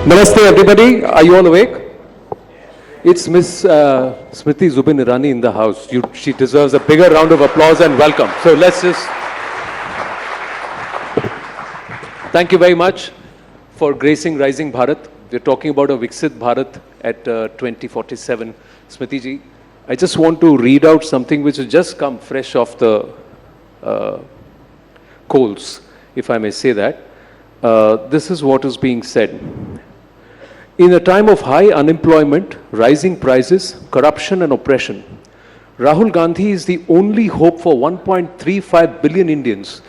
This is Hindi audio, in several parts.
Namaste, everybody. Are you all awake? It's Miss Smriti Zubin Irani in the house. She deserves a bigger round of applause and welcome. So let's just... Thank you very much for gracing Rising Bharat. We're talking about a Viksit Bharat at 2047. Smriti ji, I just want to read out something which has just come fresh off the coals, if I may say that. This is what is being said. In a time of high unemployment, rising prices, corruption and oppression, Rahul Gandhi is the only hope for 1.35 billion Indians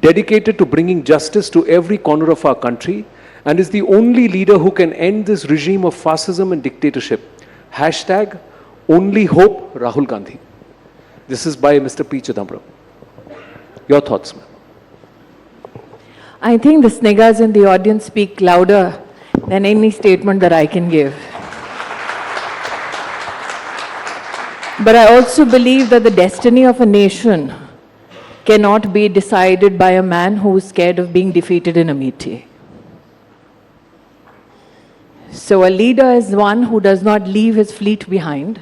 dedicated to bringing justice to every corner of our country and is the only leader who can end this regime of fascism and dictatorship. Hashtag only hope Rahul Gandhi. This is by Mr. P. Chidambaram. Your thoughts, ma'am? I think the sniggers in the audience speak louder than any statement that I can give. But I also believe that the destiny of a nation cannot be decided by a man who is scared of being defeated in a meeting. So a leader is one who does not leave his fleet behind.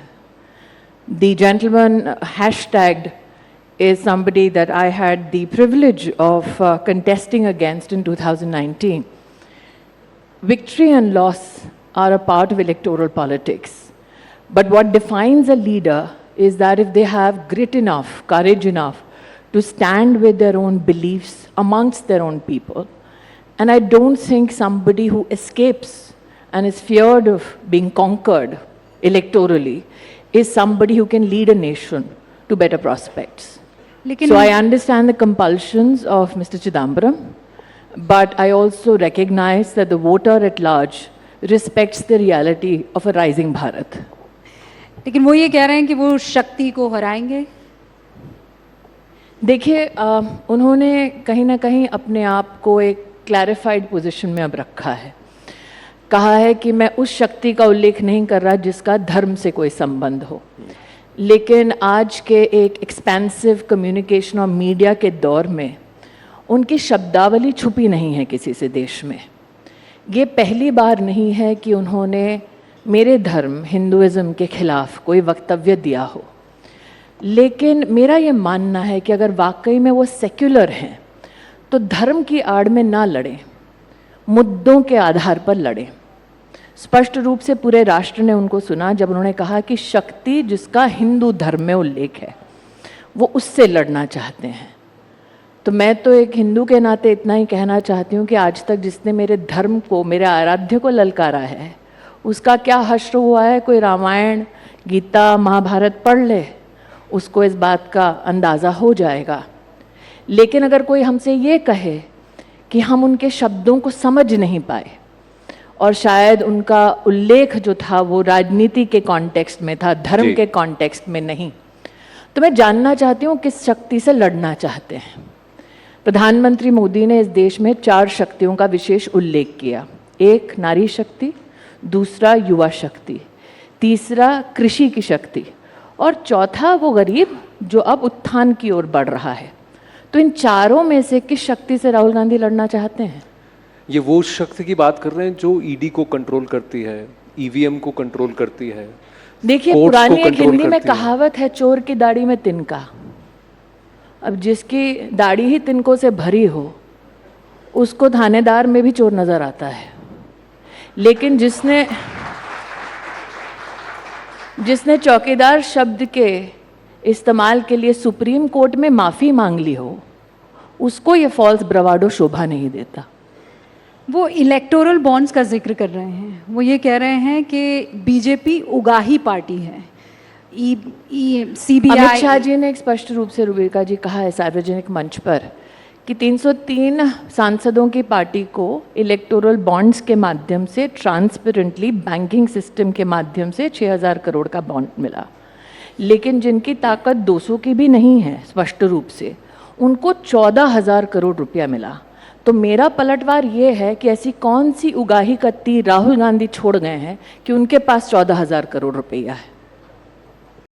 The gentleman hashtagged is somebody that I had the privilege of contesting against in 2019. Victory and loss are a part of electoral politics. But what defines a leader is that if they have grit enough, courage enough to stand with their own beliefs amongst their own people. And I don't think somebody who escapes and is feared of being conquered electorally is somebody who can lead a nation to better prospects. So I understand the compulsions of Mr. Chidambaram, but I also recognize that the voter at large respects the reality of a rising Bharat. लेकिन वो ये कह रहे हैं कि वो शक्ति को हराएंगे। देखिए, उन्होंने कहीं ना कहीं अपने आप को एक क्लैरिफाइड पोजीशन में अब रखा है। कहा है कि मैं उस शक्ति का उल्लेख नहीं कर रहा जिसका धर्म से कोई संबंध हो। लेकिन आज के एक एक्सपेंसिव कम्युनिकेशन और मीडिया के दौर में उनकी शब्दावली छुपी नहीं है किसी से देश में। ये पहली बार नहीं है कि उन्होंने मेरे धर्म हिंदुइज्म के खिलाफ कोई वक्तव्य दिया हो। लेकिन मेरा ये मानना है कि अगर वाकई में वो सेक्युलर हैं तो धर्म की आड़ में ना लड़ें, मुद्दों के आधार पर लड़ें। स्पष्ट रूप से पूरे राष्ट्र ने उनको सुना जब उन्होंने कहा कि शक्ति जिसका हिंदू धर्म में उल्लेख है वो उससे लड़ना चाहते हैं। तो मैं तो एक हिंदू के नाते इतना ही कहना चाहती हूँ कि आज तक जिसने मेरे धर्म को, मेरे आराध्य को ललकारा है, उसका क्या हश्र हुआ है। कोई रामायण, गीता, महाभारत पढ़ ले, उसको इस बात का अंदाज़ा हो जाएगा। लेकिन अगर कोई हमसे ये कहे कि हम उनके शब्दों को समझ नहीं पाए और शायद उनका उल्लेख जो था वो राजनीति के कॉन्टेक्स्ट में था, धर्म के कॉन्टेक्स्ट में नहीं, तो मैं जानना चाहती हूँ किस शक्ति से लड़ना चाहते हैं। प्रधानमंत्री मोदी ने इस देश में 4 शक्तियों का विशेष उल्लेख किया। एक नारी शक्ति, दूसरा युवा शक्ति, तीसरा कृषि की शक्ति और चौथा वो गरीब जो अब उत्थान की ओर बढ़ रहा है। तो इन चारों में से किस शक्ति से राहुल गांधी लड़ना चाहते हैं? ये वो शक्ति की बात कर रहे हैं जो ईडी को कंट्रोल करती है, ईवीएम को कंट्रोल करती है। देखिए, पुरानी एक हिंदी में कहावत है, चोर की दाढ़ी में तिनका। अब जिसकी दाढ़ी ही तिनकों से भरी हो उसको थानेदार में भी चोर नजर आता है। लेकिन जिसने चौकीदार शब्द के इस्तेमाल के लिए सुप्रीम कोर्ट में माफ़ी मांग ली हो उसको ये फॉल्स ब्रवाडो शोभा नहीं देता। वो इलेक्टोरल बॉन्ड्स का जिक्र कर रहे हैं। वो ये कह रहे हैं कि बीजेपी उगाही पार्टी है। सीबीआई, अमित शाह जी ने एक स्पष्ट रूप से रुबिका जी कहा है सार्वजनिक मंच पर कि 303 सांसदों की पार्टी को इलेक्टोरल बॉन्ड्स के माध्यम से ट्रांसपेरेंटली बैंकिंग सिस्टम के माध्यम से 6000 करोड़ का बॉन्ड मिला। लेकिन जिनकी ताकत 200 की भी नहीं है स्पष्ट रूप से, उनको 14,000 करोड़ रुपया मिला। तो मेरा पलटवार ये है कि ऐसी कौन सी उगाही कत्ती राहुल गांधी छोड़ गए हैं कि उनके पास 14,000 करोड़ रुपया है।